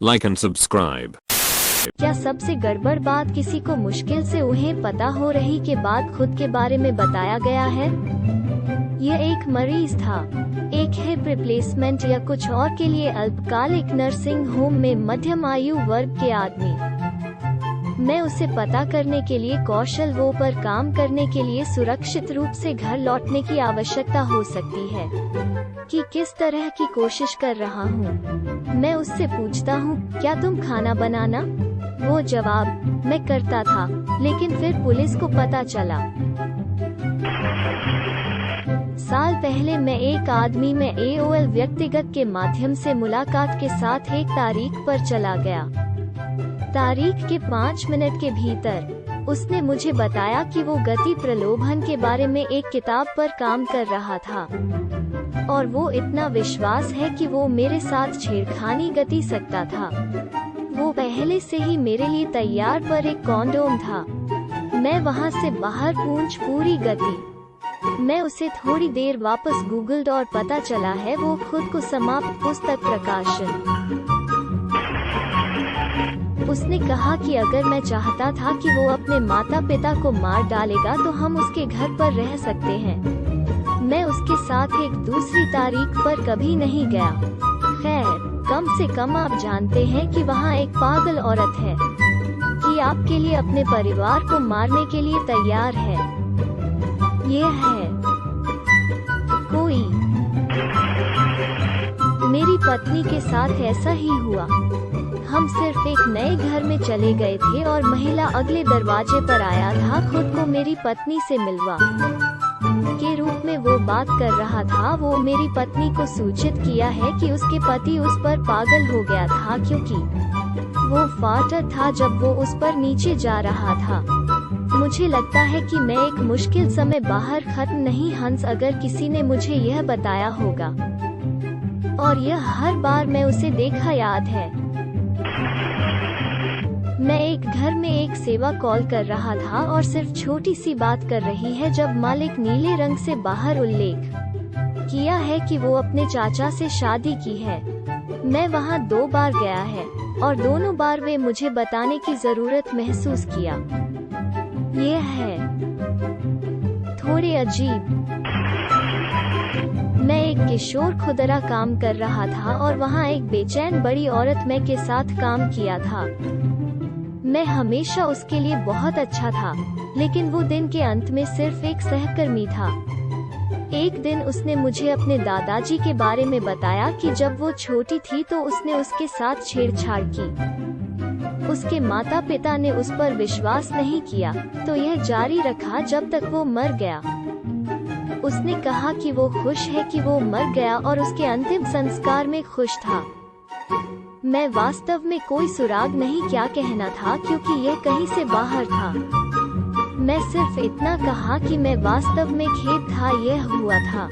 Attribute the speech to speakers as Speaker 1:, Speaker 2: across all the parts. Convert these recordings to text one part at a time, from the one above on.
Speaker 1: like and subscribe.
Speaker 2: क्या सबसे गड़बड़ बात किसी को मुश्किल से उन्हें पता हो रही के बाद खुद के बारे में बताया गया है? यह एक मरीज था, एक हिप रिप्लेसमेंट या कुछ और के लिए अल्पकालिक नर्सिंग होम में मध्यम आयु वर्ग के आदमी। मैं उसे पता करने के लिए कौशल वो पर काम करने के लिए सुरक्षित रूप से घर लौटने की आवश्यकता हो सकती है कि किस तरह की कोशिश कर रहा हूँ। मैं उससे पूछता हूँ, क्या तुम खाना बनाना? वो जवाब, मैं करता था, लेकिन फिर पुलिस को पता चला। साल पहले मैं एक आदमी में AOL व्यक्तिगत के माध्यम से मुलाकात के साथ एक तारीख पर चला गया। तारीख के 5 मिनट के भीतर उसने मुझे बताया कि वो गति प्रलोभन के बारे में एक किताब पर काम कर रहा था और वो इतना विश्वास है कि वो मेरे साथ छेड़खानी गति सकता था। वो पहले से ही मेरे लिए तैयार पर एक कॉन्डोम था। मैं वहाँ से बाहर पूंछ पूरी गति। मैं उसे थोड़ी देर वापस गूगल्ड और पता चला है वो खुद को समाप्त पुस्तक प्रकाशन। उसने कहा कि अगर मैं चाहता था कि वो अपने माता पिता को मार डालेगा तो हम उसके घर पर रह सकते हैं। मैं उसके साथ एक दूसरी तारीख पर कभी नहीं गया। खैर, कम से कम आप जानते हैं कि वहाँ एक पागल औरत है कि आपके लिए अपने परिवार को मारने के लिए तैयार है। ये है कोई। मेरी पत्नी के साथ ऐसा ही हुआ। हम सिर्फ एक नए घर में चले गए थे और महिला अगले दरवाजे पर आया था खुद को मेरी पत्नी से मिलवा के रूप में वो बात कर रहा था। वो मेरी पत्नी को सूचित किया है कि उसके पति उस पर पागल हो गया था क्योंकि वो फाटर था जब वो उस पर नीचे जा रहा था। मुझे लगता है कि मैं एक मुश्किल समय बाहर खत्म नहीं हंस अगर किसी ने मुझे यह बताया होगा, और यह हर बार मैं उसे देखा याद है। मैं एक घर में एक सेवा कॉल कर रहा था और सिर्फ छोटी सी बात कर रही है जब मालिक नीले रंग से बाहर उल्लेख किया है कि वो अपने चाचा से शादी की है। मैं वहाँ 2 बार गया है और दोनों बार वे मुझे बताने की जरूरत महसूस किया। ये है थोड़े अजीब। मैं एक किशोर खुदरा काम कर रहा था और वहाँ एक बेचैन बड़ी औरत मैं के साथ काम किया था। मैं हमेशा उसके लिए बहुत अच्छा था, लेकिन वो दिन के अंत में सिर्फ एक सहकर्मी था। एक दिन उसने मुझे अपने दादाजी के बारे में बताया कि जब वो छोटी थी तो उसने उसके साथ छेड़छाड़ की। उसके माता पिता ने उस पर विश्वास नहीं किया, तो यह जारी रखा जब तक वो मर गया। उसने कहा कि वो खुश है कि वो मर गया और उसके अंतिम संस्कार में खुश था। मैं वास्तव में कोई सुराग नहीं क्या कहना था क्योंकि यह कहीं से बाहर था। मैं सिर्फ इतना कहा कि मैं वास्तव में खेद था यह हुआ था।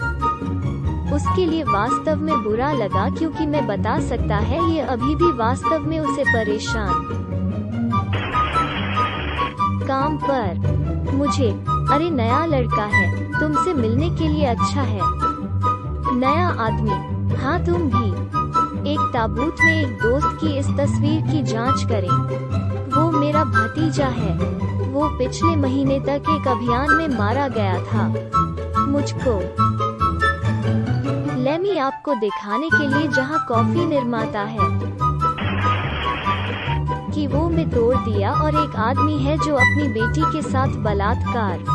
Speaker 2: उसके लिए वास्तव में बुरा लगा क्योंकि मैं बता सकता है ये अभी भी वास्तव में उसे परेशान। काम पर मुझे, अरे नया लड़का है, तुमसे मिलने के लिए अच्छा है। नया आदमी, हाँ तुम भी। एक ताबूत में एक दोस्त की इस तस्वीर की जांच करें। वो मेरा भतीजा है। वो पिछले महीने तक एक अभियान में मारा गया था। मुझको लेमी आपको दिखाने के लिए जहां कॉफी निर्माता है कि वो मैं तोड़ दिया और एक आदमी है जो अपनी बेटी के साथ बलात्कार।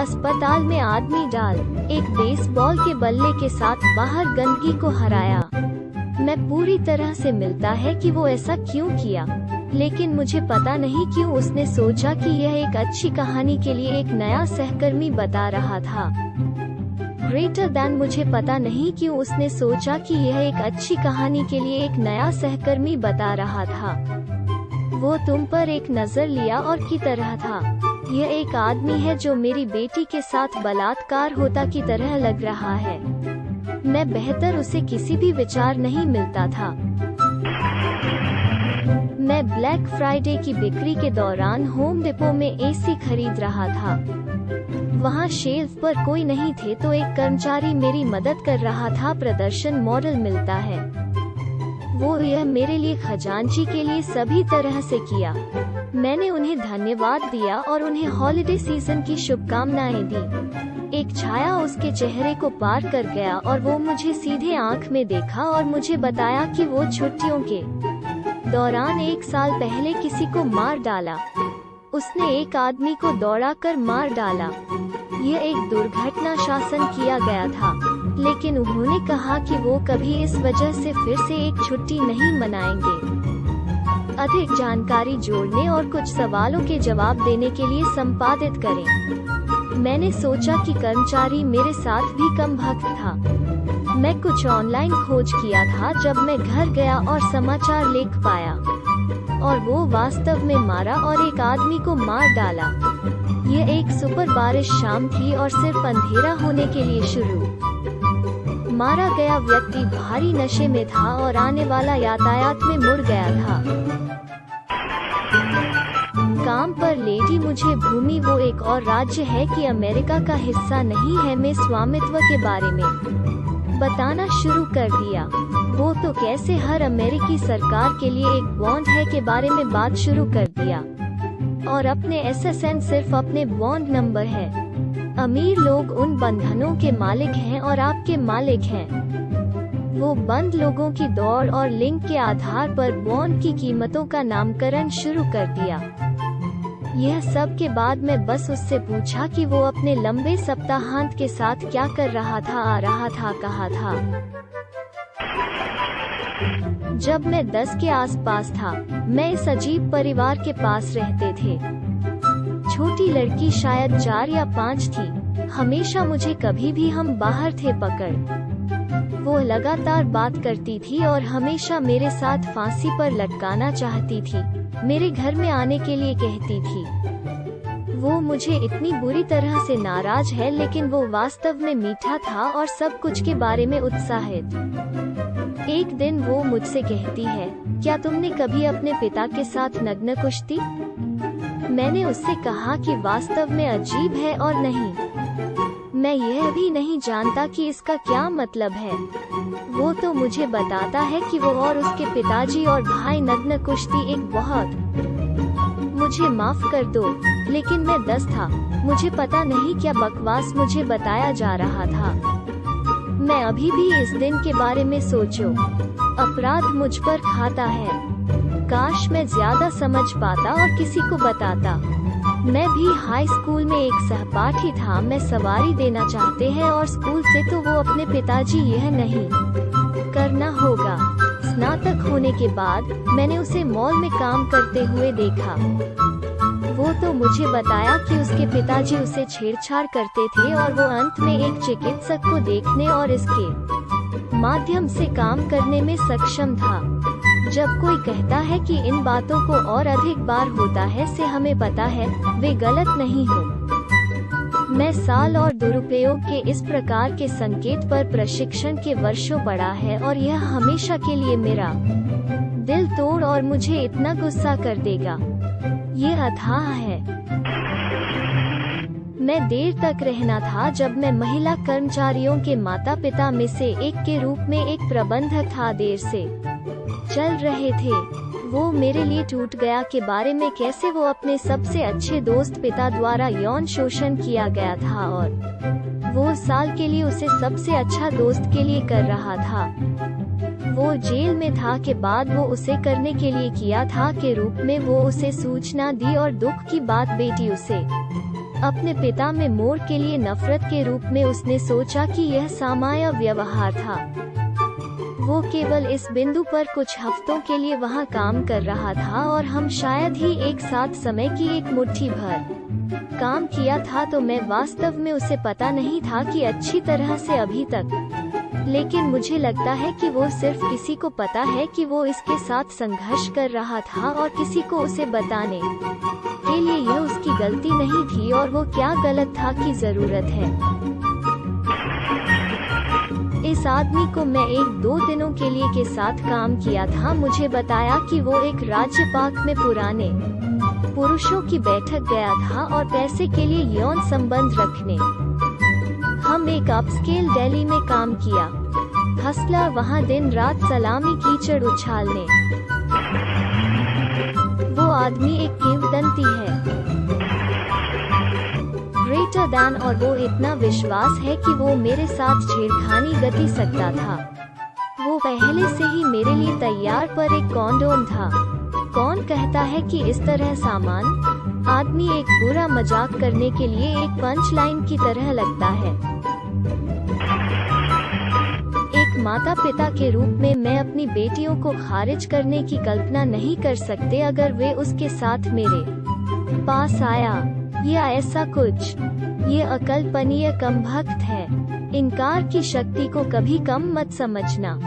Speaker 2: अस्पताल में आदमी डाल एक बेसबॉल के बल्ले के साथ बाहर गंदगी को हराया। मैं पूरी तरह से मिलता है कि वो ऐसा क्यों किया, लेकिन मुझे पता नहीं क्यों उसने सोचा कि यह एक अच्छी कहानी के लिए एक नया सहकर्मी बता रहा था। ग्रेटर दैन मुझे पता नहीं क्यों उसने सोचा कि यह एक अच्छी कहानी के लिए एक नया सहकर्मी बता रहा था। वो तुम पर एक नजर लिया और की तरह था। यह एक आदमी है जो मेरी बेटी के साथ बलात्कार होता की तरह लग रहा है। मैं बेहतर उसे किसी भी विचार नहीं मिलता था। मैं ब्लैक फ्राइडे की बिक्री के दौरान होम डिपो में AC खरीद रहा था। वहाँ शेल्फ पर कोई नहीं थे तो एक कर्मचारी मेरी मदद कर रहा था। प्रदर्शन मॉडल मिलता है। वो यह मेरे लिए खजांची के लिए सभी तरह से किया। मैंने उन्हें धन्यवाद दिया और उन्हें हॉलिडे सीजन की शुभकामनाएं दी। एक छाया उसके चेहरे को पार कर गया और वो मुझे सीधे आंख में देखा और मुझे बताया कि वो छुट्टियों के दौरान 1 साल पहले किसी को मार डाला। उसने एक आदमी को दौड़ाकर मार डाला। यह एक दुर्घटना शासन किया गया था, लेकिन उन्होंने कहा कि वो कभी इस वजह से फिर से एक छुट्टी नहीं मनाएंगे। अधिक जानकारी जोड़ने और कुछ सवालों के जवाब देने के लिए संपादित करें। मैंने सोचा कि कर्मचारी मेरे साथ भी कम भक्त था। मैं कुछ ऑनलाइन खोज किया था जब मैं घर गया और समाचार लेख पाया, और वो वास्तव में मारा और एक आदमी को मार डाला। यह एक सुपर बारिश शाम थी और सिर्फ अंधेरा होने के लिए शुरू। मारा गया व्यक्ति भारी नशे में था और आने वाला यातायात में मुड़ गया था। काम पर लेडी मुझे भूमि वो एक और राज्य है कि अमेरिका का हिस्सा नहीं है में स्वामित्व के बारे में बताना शुरू कर दिया। वो तो कैसे हर अमेरिकी सरकार के लिए एक बॉन्ड है के बारे में बात शुरू कर दिया, और अपने SSN सिर्फ अपने बॉन्ड नंबर है। अमीर लोग उन बंधनों के मालिक हैं और आपके मालिक हैं। वो बंद लोगों की दौड़ और लिंक के आधार पर बॉन्ड की कीमतों का नामकरण शुरू कर दिया। यह सब के बाद मैं बस उससे पूछा कि वो अपने लंबे सप्ताहांत के साथ क्या कर रहा था, आ रहा था, कहा था। जब मैं 10 के आसपास था, मैं इस अजीब परिवार के पास रहते थे। छोटी लड़की शायद 4 या 5 थी। हमेशा मुझे कभी भी हम बाहर थे पकड़। वो लगातार बात करती थी और हमेशा मेरे साथ फांसी पर लटकाना चाहती थी। मेरे घर में आने के लिए कहती थी। वो मुझे इतनी बुरी तरह से नाराज है, लेकिन वो वास्तव में मीठा था और सब कुछ के बारे में उत्साहित। एक दिन वो मुझसे कहती है, क्या तुमने कभी अपने पिता के साथ नग्न कुश्ती? मैंने उससे कहा कि वास्तव में अजीब है और नहीं, मैं यह भी नहीं जानता कि इसका क्या मतलब है। वो तो मुझे बताता है कि वो और उसके पिताजी और भाई नग्न कुश्ती एक बहुत। मुझे माफ कर दो, लेकिन मैं 10 था। मुझे पता नहीं क्या बकवास मुझे बताया जा रहा था। मैं अभी भी इस दिन के बारे में सोचो। अपराध मुझ पर खाता है। काश मैं ज्यादा समझ पाता और किसी को बताता। मैं भी हाई स्कूल में एक सहपाठी था। मैं सवारी देना चाहते हैं और स्कूल से तो वो अपने पिताजी यह नहीं करना होगा। स्नातक होने के बाद मैंने उसे मॉल में काम करते हुए देखा। वो तो मुझे बताया कि उसके पिताजी उसे छेड़छाड़ करते थे और वो अंत में एक चिकित्सक को देखने और इसके माध्यम से काम करने में सक्षम था। जब कोई कहता है कि इन बातों को और अधिक बार होता है से हमें पता है वे गलत नहीं हो। मैं साल और दुरुपयोग के इस प्रकार के संकेत पर प्रशिक्षण के वर्षों पड़ा है और यह हमेशा के लिए मेरा दिल तोड़ और मुझे इतना गुस्सा कर देगा। ये अथाह है। मैं देर तक रहना था जब मैं महिला कर्मचारियों के माता पिता में से एक के रूप में एक प्रबंधक था। देर से चल रहे थे। वो मेरे लिए टूट गया के बारे में कैसे वो अपने सबसे अच्छे दोस्त पिता द्वारा यौन शोषण किया गया था और वो साल के लिए उसे सबसे अच्छा दोस्त के लिए कर रहा था। वो जेल में था के बाद वो उसे करने के लिए किया था के रूप में वो उसे सूचना दी और दुख की बात बेटी उसे अपने पिता में मोड़ के लिए नफरत के रूप में उसने सोचा कि यह सामान्य व्यवहार था। वो केवल इस बिंदु पर कुछ हफ्तों के लिए वहाँ काम कर रहा था और हम शायद ही एक साथ समय की एक मुट्ठी भर काम किया था। तो मैं वास्तव में उसे पता नहीं था कि अच्छी तरह से अभी तक, लेकिन मुझे लगता है कि वो सिर्फ किसी को पता है कि वो इसके साथ संघर्ष कर रहा था और किसी को उसे बताने के लिए यह उसकी गलती नहीं थी और वो क्या गलत था की जरूरत है। इस आदमी को मैं 1-2 दिनों के लिए के साथ काम किया था। मुझे बताया कि वो एक राज्य पार्क में पुराने पुरुषों की बैठक गया था और पैसे के लिए यौन संबंध रखने। हम एक अपस्केल दिल्ली में काम किया। हसला वहाँ दिन रात सलामी कीचड़ उछालने। वो आदमी एक किंवदंती है, ग्रेटर दैन, और वो इतना विश्वास है कि वो मेरे साथ छेड़खानी गति सकता था। वो पहले से ही मेरे लिए तैयार पर एक कॉन्डोम था। कौन कहता है कि इस तरह सामान आदमी एक बुरा मजाक करने के लिए एक पंच लाइन की तरह लगता है। एक माता पिता के रूप में मैं अपनी बेटियों को खारिज करने की कल्पना नहीं कर सकते अगर वे उसके साथ मेरे पास आया या ऐसा कुछ। ये अकल्पनीय कमबख्त है। इनकार की शक्ति को कभी कम मत समझना।